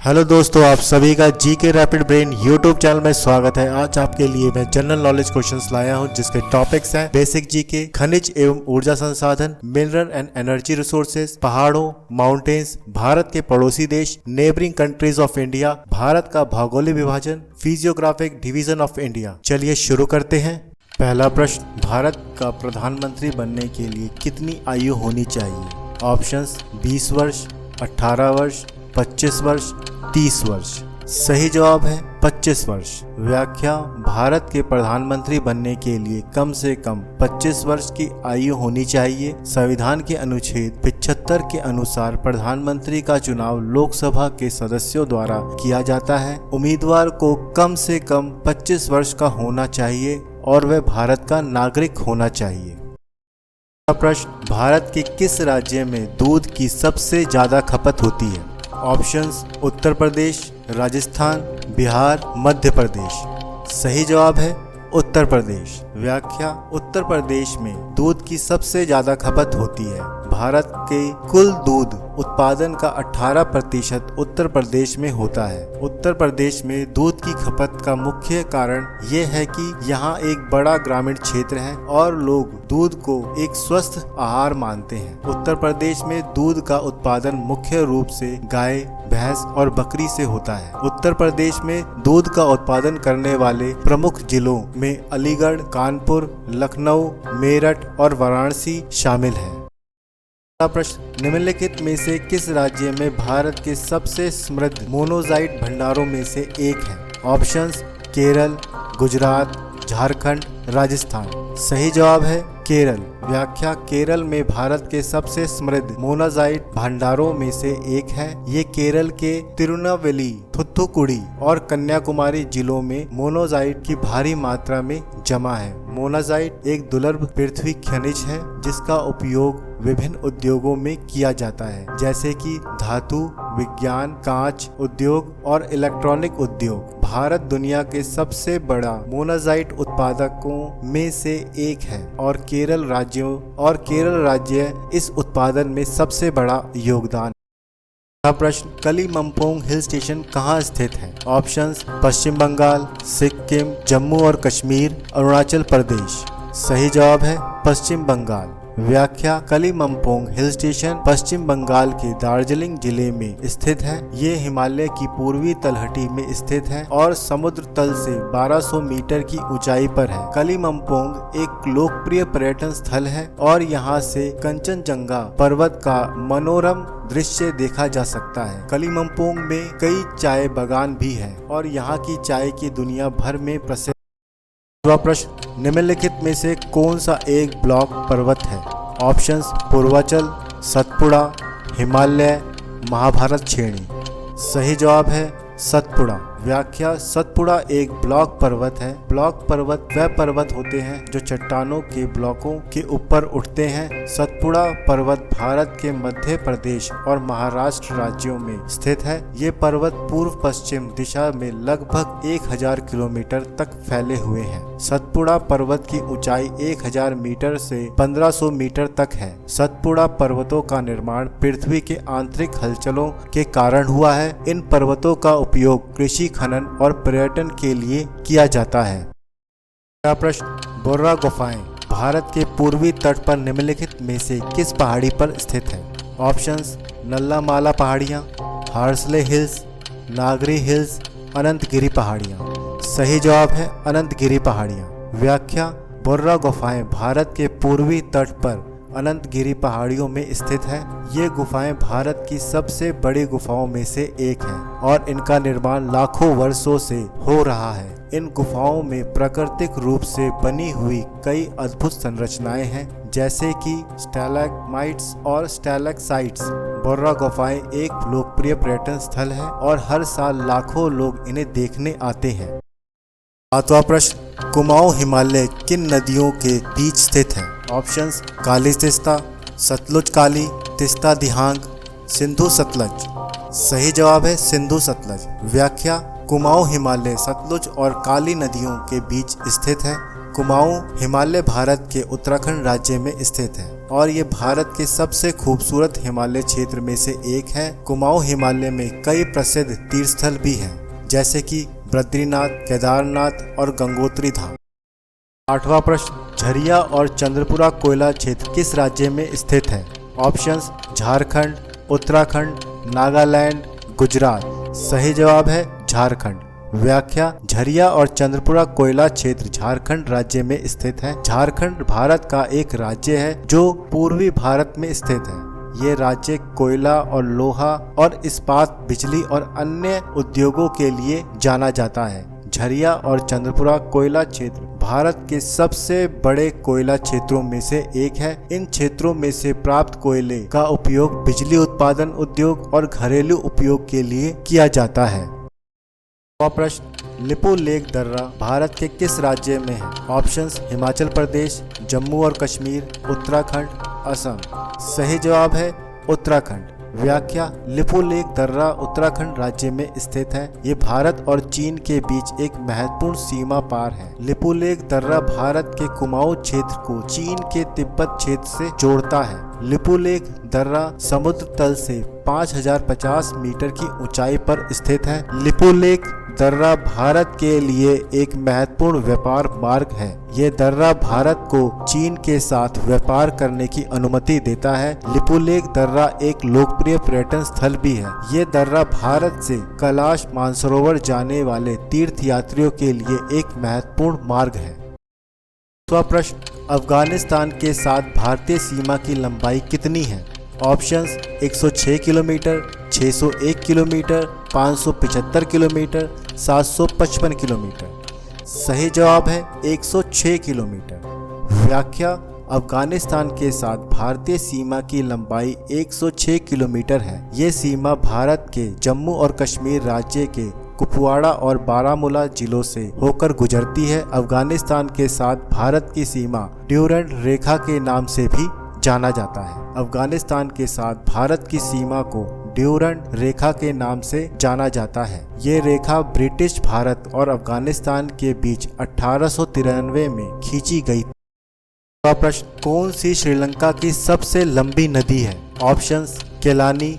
Hello दोस्तों, आप सभी का GK rapid brain YouTube channel में स्वागत है। आज आपके लिए मैं जनरल नॉलेज क्वेश्चंस लाया हूं जिसके टॉपिक्स हैं बेसिक जीके, खनिज एवं ऊर्जा संसाधन, मिनरल एंड एनर्जी रिसोर्सेज, पहाड़ों, माउंटेन्स, भारत के पड़ोसी देश, neighbouring countries of India, Bharat का भौगोलिक विभाजन, फिजियोग्राफिक डिवीजन ऑफ इंडिया। चलिए शुरू करते हैं। पहला प्रश्न, भारत का प्रधानमंत्री बनने के लिए कितनी आयु होनी चाहिए? ऑप्शंस 20 वर्ष, 18 वर्ष, 25 वर्ष, 30 वर्ष। सही जवाब है 25 वर्ष। व्याख्या, भारत के प्रधानमंत्री बनने के लिए कम से कम 25 वर्ष की आयु होनी चाहिए। संविधान के अनुच्छेद 75 के अनुसार प्रधानमंत्री का चुनाव लोकसभा के सदस्यों द्वारा किया जाता है। उम्मीदवार को कम से कम 25 वर्ष का होना चाहिए और वह भारत का नागरिक होना चाहिए। प्रश्न, भारत के किस राज्य में दूध की सबसे ज्यादा खपत होती है? ऑप्शंस उत्तर प्रदेश, राजस्थान, बिहार, मध्य प्रदेश। सही जवाब है उत्तर प्रदेश। व्याख्या, उत्तर प्रदेश में दूध की सबसे ज्यादा खपत होती है। भारत के कुल दूध उत्पादन का 18% उत्तर प्रदेश में होता है। उत्तर प्रदेश में दूध की खपत का मुख्य कारण ये है कि यहाँ एक बड़ा ग्रामीण क्षेत्र है और लोग दूध को एक स्वस्थ आहार मानते हैं। उत्तर प्रदेश में दूध का उत्पादन मुख्य रूप से गाय, भैंस और बकरी से होता है। उत्तर प्रदेश में दूध का उत्पादन करने वाले प्रमुख जिलों में अलीगढ़, कानपुर, लखनऊ, मेरठ और वाराणसी शामिल है। प्रश्न, निम्नलिखित में से किस राज्य में भारत के सबसे समृद्ध मोनोजाइट भंडारों में से एक है? ऑप्शंस केरल, गुजरात, झारखंड, राजस्थान। सही जवाब है केरल। व्याख्या, केरल में भारत के सबसे समृद्ध मोनोजाइट भंडारों में से एक है। ये केरल के तिरुनेलवेली, थूथुकुडी और कन्याकुमारी जिलों में मोनोजाइट की भारी मात्रा में जमा है। मोनोजाइट एक दुर्लभ पृथ्वी खनिज है जिसका उपयोग विभिन्न उद्योगों में किया जाता है, जैसे कि धातु, विज्ञान, कांच उद्योग और इलेक्ट्रॉनिक उद्योग। भारत दुनिया के सबसे बड़ा मोनोजाइट उत्पादकों में से एक है और केरल राज्य इस उत्पादन में सबसे बड़ा योगदान। प्रश्न, कलिमपोंग हिल स्टेशन कहाँ स्थित है? ऑप्शंस पश्चिम बंगाल, सिक्किम, जम्मू और कश्मीर, अरुणाचल प्रदेश। सही जवाब है पश्चिम बंगाल। व्याख्या, कलिमपोंग हिल स्टेशन पश्चिम बंगाल के दार्जिलिंग जिले में स्थित है। ये हिमालय की पूर्वी तलहटी में स्थित है और समुद्र तल से 1200 मीटर की ऊंचाई पर है। कलिमपोंग एक लोकप्रिय पर्यटन स्थल है और यहाँ से कंचनजंगा पर्वत का मनोरम दृश्य देखा जा सकता है। कलिमपोंग में कई चाय बागान भी है और यहाँ की चाय की दुनिया भर में प्रसिद्ध। प्रश्न, निम्नलिखित में से कौन सा एक ब्लॉक पर्वत है? ऑप्शंस पूर्वांचल, सतपुड़ा, हिमालय, महाभारत श्रेणी। सही जवाब है सतपुड़ा। व्याख्या, सतपुड़ा एक ब्लॉक पर्वत है। ब्लॉक पर्वत वह पर्वत होते हैं जो चट्टानों के ब्लॉकों के ऊपर उठते हैं। सतपुड़ा पर्वत भारत के मध्य प्रदेश और महाराष्ट्र राज्यों में स्थित है। ये पर्वत पूर्व पश्चिम दिशा में लगभग 1000 किलोमीटर तक फैले हुए हैं। सतपुड़ा पर्वत की ऊंचाई 1000 मीटर से 1500 मीटर तक है। सतपुड़ा पर्वतों का निर्माण पृथ्वी के आंतरिक हलचलों के कारण हुआ है। इन पर्वतों का उपयोग कृषि, खनन और पर्यटन के लिए किया जाता है। प्रश्न, बोर्रा गुफाएं भारत के पूर्वी तट पर निम्नलिखित में से किस पहाड़ी पर स्थित है? ऑप्शंस नल्लामाला पहाड़ियाँ, हार्सले हिल्स, नागरी हिल्स, अनंतगिरी पहाड़ियाँ। सही जवाब है अनंतगिरी पहाड़ियाँ। व्याख्या, बोर्रा गुफाएं भारत के पूर्वी तट पर अनंतगिरी पहाड़ियों में स्थित है। ये गुफाएं भारत की सबसे बड़ी गुफाओं में से एक है और इनका निर्माण लाखों वर्षों से हो रहा है। इन गुफाओं में प्राकृतिक रूप से बनी हुई कई अद्भुत संरचनाएं हैं, जैसे कि स्टैलेग्माइट्स और स्टैलेक्साइट्स। बोर्रा गुफाएं एक लोकप्रिय पर्यटन स्थल है और हर साल लाखों लोग इन्हें देखने आते हैं। सातवां प्रश्न, कुमाऊं हिमालय किन नदियों के बीच स्थित है? ऑप्शंस काली तिस्ता, सतलुज काली, तिस्ता दिहांग, सिंधु सतलज। सही जवाब है सिंधु सतलज। व्याख्या, कुमाऊं हिमालय सतलुज और काली नदियों के बीच स्थित है। कुमाऊं हिमालय भारत के उत्तराखंड राज्य में स्थित है और ये भारत के सबसे खूबसूरत हिमालय क्षेत्र में से एक है। कुमाऊं हिमालय में कई प्रसिद्ध तीर्थस्थल भी हैं, जैसे कि बद्रीनाथ, केदारनाथ और गंगोत्री धाम। 8वां प्रश्न, झरिया और चंद्रपुरा कोयला क्षेत्र किस राज्य में स्थित है? ऑप्शंस झारखंड, उत्तराखंड, नागालैंड, गुजरात। सही जवाब है झारखंड। व्याख्या, झरिया और चंद्रपुरा कोयला क्षेत्र झारखंड राज्य में स्थित है। झारखंड भारत का एक राज्य है जो पूर्वी भारत में स्थित है। ये राज्य कोयला और लोहा और इस्पात, बिजली और अन्य उद्योगों के लिए जाना जाता है। झरिया और चंद्रपुरा कोयला क्षेत्र भारत के सबसे बड़े कोयला क्षेत्रों में से एक है। इन क्षेत्रों में से प्राप्त कोयले का उपयोग बिजली उत्पादन उद्योग और घरेलू उपयोग के लिए किया जाता है। प्रश्न, लिपू लेक दर्रा भारत के किस राज्य में है? ऑप्शंस हिमाचल प्रदेश, जम्मू और कश्मीर, उत्तराखंड, असम। सही जवाब है उत्तराखंड। व्याख्या, लिपू लेक दर्रा उत्तराखंड राज्य में स्थित है। ये भारत और चीन के बीच एक महत्वपूर्ण सीमा पार है। लिपू लेक दर्रा भारत के कुमाऊं क्षेत्र को चीन के तिब्बत क्षेत्र से जोड़ता है। लिपू लेक दर्रा समुद्र तल से 5050 मीटर की ऊंचाई पर स्थित है। लिपू लेक दर्रा भारत के लिए एक महत्वपूर्ण व्यापार मार्ग है। ये दर्रा भारत को चीन के साथ व्यापार करने की अनुमति देता है। लिपू लेक दर्रा एक लोकप्रिय पर्यटन स्थल भी है। ये दर्रा भारत से कैलाश मानसरोवर जाने वाले तीर्थ यात्रियों के लिए एक महत्वपूर्ण मार्ग है। प्रश्न, अफगानिस्तान के साथ भारतीय सीमा की लंबाई कितनी है? Options 106 kilometre, 601 kilometre, 575 kilometre, 755 kilometre. सही जवाब है 106 किलोमीटर। व्याख्या, अफगानिस्तान के साथ भारतीय सीमा की लंबाई 106 किलोमीटर है। ये सीमा भारत के जम्मू और कश्मीर राज्य के कुपवाड़ा और बारामूला जिलों से होकर गुजरती है। अफगानिस्तान के साथ भारत की सीमा ड्यूरेंट रेखा के नाम से भी जाना जाता है। अफगानिस्तान के साथ भारत की सीमा को ड्यूरेंट रेखा के नाम से जाना जाता है। ये रेखा ब्रिटिश भारत और अफगानिस्तान के बीच 1893 में खींची गई। प्रश्न, कौन सी श्रीलंका की सबसे लंबी नदी है? ऑप्शंस केलानी,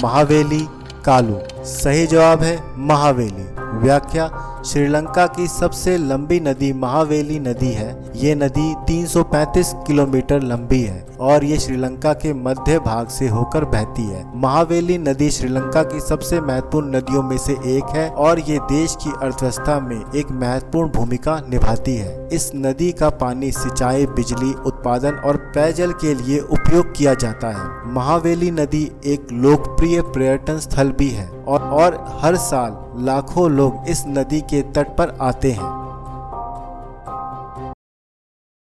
महावेली, कालू। सही जवाब है महावेली। व्याख्या, श्रीलंका की सबसे लंबी नदी महावेली नदी है। ये नदी 335 किलोमीटर लंबी है और ये श्रीलंका के मध्य भाग से होकर बहती है। महावेली नदी श्रीलंका की सबसे महत्वपूर्ण नदियों में से एक है और ये देश की अर्थव्यवस्था में एक महत्वपूर्ण भूमिका निभाती है। इस नदी का पानी सिंचाई, बिजली उत्पादन और पेयजल के लिए उपयोग किया जाता है। महावेली नदी एक लोकप्रिय पर्यटन स्थल भी है और हर साल लाखों लोग इस नदी के तट पर आते हैं।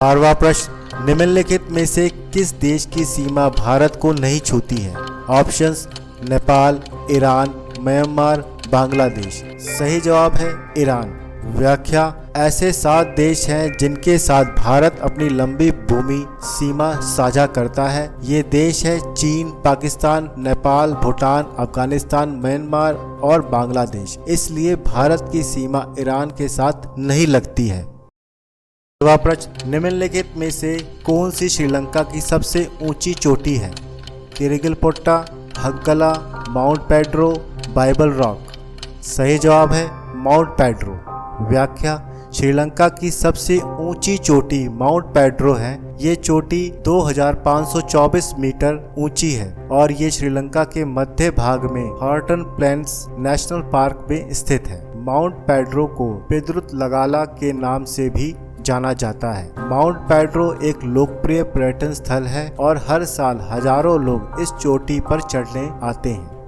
12वां प्रश्न, निम्नलिखित में से किस देश की सीमा भारत को नहीं छूती है? Options Nepal, Iran, Myanmar, Bangladesh. सही जवाब है ईरान। व्याख्या, ऐसे 7 देश हैं जिनके साथ भारत अपनी लंबी भूमि सीमा साझा करता है। ये देश है चीन, पाकिस्तान, नेपाल, भूटान, अफगानिस्तान, म्यांमार और बांग्लादेश। इसलिए भारत की सीमा ईरान के साथ नहीं लगती है। प्रश्न, निम्नलिखित में से कौन सी श्रीलंका की सबसे ऊंची चोटी है? किरिगलपोट्टा, हक्गला, माउंट पेड्रो, बाइबल रॉक। सही जवाब है माउंट पेड्रो। व्याख्या, श्रीलंका की सबसे ऊंची चोटी माउंट पेड्रो है। ये चोटी 2524 मीटर ऊंची है और ये श्रीलंका के मध्य भाग में हॉर्टन प्लेन्स नेशनल पार्क में स्थित है। माउंट पेड्रो को पेद्रुत लगाला के नाम से भी जाना जाता है। माउंट पेड्रो एक लोकप्रिय पर्यटन स्थल है और हर साल हजारों लोग इस चोटी पर चढ़ने आते हैं।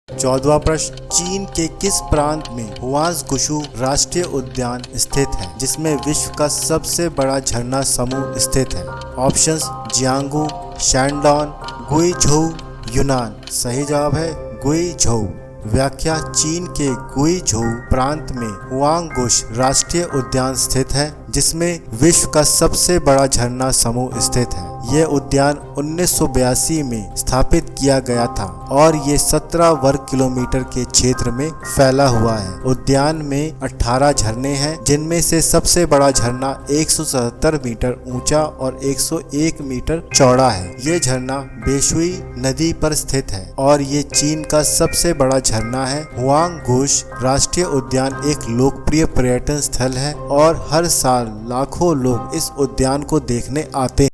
14वां प्रश्न, चीन के किस प्रांत में हुआंगशू राष्ट्रीय उद्यान स्थित है जिसमें विश्व का सबसे बड़ा झरना समूह स्थित है? ऑप्शंस जियांगू, शैंडोन, गुइझोउ, यूनान। सही जवाब है गुइझोउ। व्याख्या, चीन के गुइझोउ प्रांत में हुआंगशू राष्ट्रीय उद्यान स्थित है जिसमें विश्व का सबसे बड़ा झरना समूह स्थित है। ये उद्यान 1982 में स्थापित किया गया था और ये 17 वर्ग किलोमीटर के क्षेत्र में फैला हुआ है। उद्यान में 18 झरने हैं, जिनमें से सबसे बड़ा झरना 177 मीटर ऊंचा और 101 मीटर चौड़ा है। ये झरना बेशुई नदी पर स्थित है और ये चीन का सबसे बड़ा झरना है। हुआंग घुश राष्ट्रीय उद्यान एक लोकप्रिय पर्यटन स्थल है और हर साल लाखों लोग इस उद्यान को देखने आते हैं।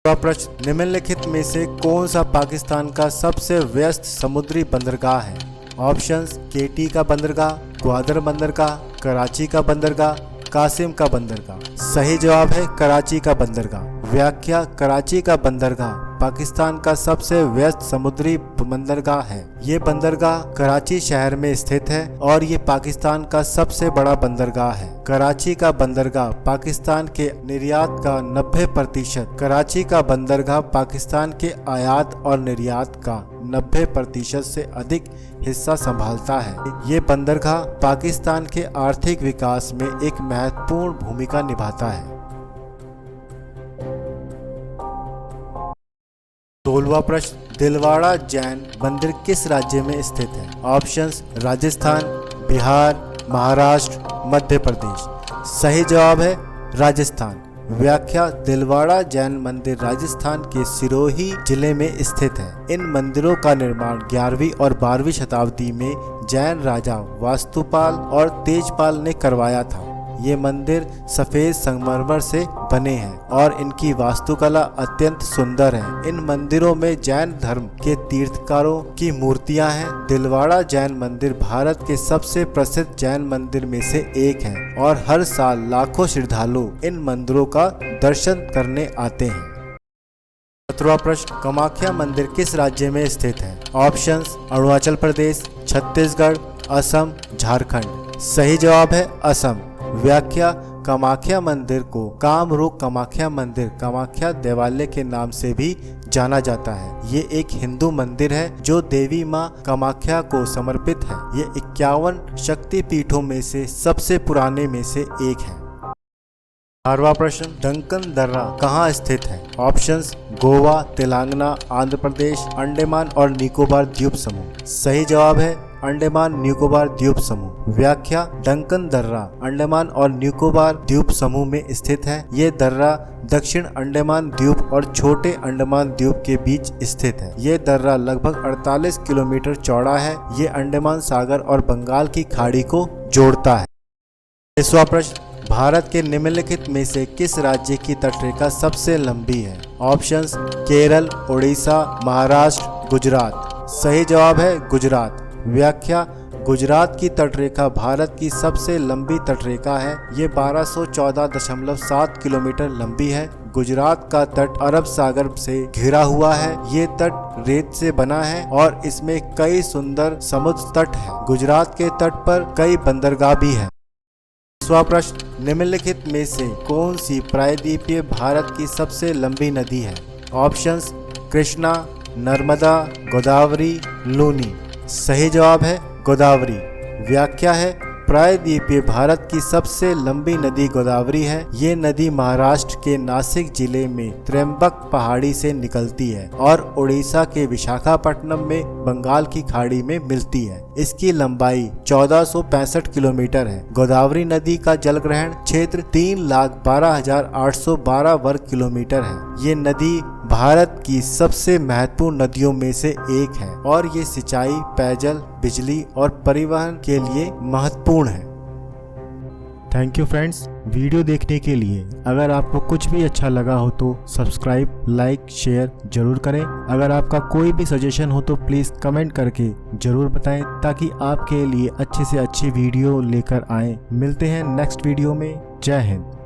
प्रश्न, निम्नलिखित में से कौन सा पाकिस्तान का सबसे व्यस्त समुद्री बंदरगाह है? ऑप्शंस: केटी का बंदरगाह, ग्वादर बंदरगाह, कराची का बंदरगाह, कासिम का बंदरगाह। सही जवाब है कराची का बंदरगाह। व्याख्या: कराची का बंदरगाह पाकिस्तान का सबसे व्यस्त समुद्री बंदरगाह है। ये बंदरगाह कराची शहर में स्थित है और ये पाकिस्तान का सबसे बड़ा बंदरगाह है। कराची का बंदरगाह पाकिस्तान के निर्यात का 90%, कराची का बंदरगाह पाकिस्तान के आयात और निर्यात का 90% से अधिक हिस्सा संभालता है। ये बंदरगाह पाकिस्तान के आर्थिक विकास में एक महत्वपूर्ण भूमिका निभाता है। 16वां प्रश्न, दिलवाड़ा जैन मंदिर किस राज्य में स्थित है? ऑप्शंस: राजस्थान, बिहार, महाराष्ट्र, मध्य प्रदेश। सही जवाब है राजस्थान। व्याख्या: दिलवाड़ा जैन मंदिर राजस्थान के सिरोही जिले में स्थित है। इन मंदिरों का निर्माण 11वीं और 12वीं शताब्दी में जैन राजा वास्तुपाल और तेजपाल ने करवाया था। ये मंदिर सफेद संगमरमर से बने हैं और इनकी वास्तुकला अत्यंत सुंदर है। इन मंदिरों में जैन धर्म के तीर्थकारों की मूर्तियां हैं। दिलवाड़ा जैन मंदिर भारत के सबसे प्रसिद्ध जैन मंदिर में से एक है और हर साल लाखों श्रद्धालु इन मंदिरों का दर्शन करने आते हैं। 17वां प्रश्न, कामाख्या मंदिर किस राज्य में स्थित है? ऑप्शंस: अरुणाचल प्रदेश, छत्तीसगढ़, असम, झारखंड। सही जवाब है असम। व्याख्या: कामाख्या मंदिर को कामरूप कामाख्या मंदिर, कामाख्या देवालय के नाम से भी जाना जाता है। ये एक हिंदू मंदिर है जो देवी मां कामाख्या को समर्पित है। ये 51 शक्ति पीठों में से सबसे पुराने में से एक है। 18वां प्रश्न, डंकन दर्रा कहाँ स्थित है? ऑप्शंस: गोवा, तेलंगाना, आंध्र प्रदेश, अंडमान और निकोबार द्वीप समूह। सही जवाब है अंडमान निकोबार द्वीप समूह। व्याख्या: डंकन दर्रा अंडमान और निकोबार द्वीप समूह में स्थित है। ये दर्रा दक्षिण अंडमान द्वीप और छोटे अंडमान द्वीप के बीच स्थित है। ये दर्रा लगभग 48 किलोमीटर चौड़ा है। ये अंडमान सागर और बंगाल की खाड़ी को जोड़ता है। 20वां प्रश्न, भारत के निम्नलिखित में से किस राज्य की तटरेखा सबसे लंबी है? ऑप्शंस: केरल, उड़ीसा, महाराष्ट्र, गुजरात। सही जवाब है गुजरात। व्याख्या: गुजरात की तटरेखा भारत की सबसे लंबी तटरेखा है। ये 1214.7 किलोमीटर लंबी है। गुजरात का तट अरब सागर से घिरा हुआ है। ये तट रेत से बना है और इसमें कई सुंदर समुद्र तट है। गुजरात के तट पर कई बंदरगाह भी है। 20वां प्रश्न, निम्नलिखित में से कौन सी प्रायद्वीपीय भारत की सबसे लंबी नदी है? ऑप्शंस: कृष्णा, नर्मदा, गोदावरी, लूनी। सही जवाब है गोदावरी। व्याख्या है प्रायद्वीपीय भारत की सबसे लंबी नदी गोदावरी है। ये नदी महाराष्ट्र के नासिक जिले में त्र्यंबक पहाड़ी से निकलती है और उड़ीसा के विशाखापट्टनम में बंगाल की खाड़ी में मिलती है। इसकी लंबाई 1465 किलोमीटर है। गोदावरी नदी का जलग्रहण क्षेत्र 3,12,812 वर्ग किलोमीटर है। ये नदी भारत की सबसे महत्वपूर्ण नदियों में से एक है और ये सिंचाई, पेयजल, बिजली और परिवहन के लिए महत्वपूर्ण है। थैंक यू फ्रेंड्स, वीडियो देखने के लिए। अगर आपको कुछ भी अच्छा लगा हो तो सब्सक्राइब, लाइक, शेयर जरूर करें। अगर आपका कोई भी सजेशन हो तो प्लीज़ कमेंट करके जरूर बताएं ताकि आपके लिए अच्छी से अच्छी वीडियो लेकर आएं। मिलते हैं नेक्स्ट वीडियो में। जय हिंद।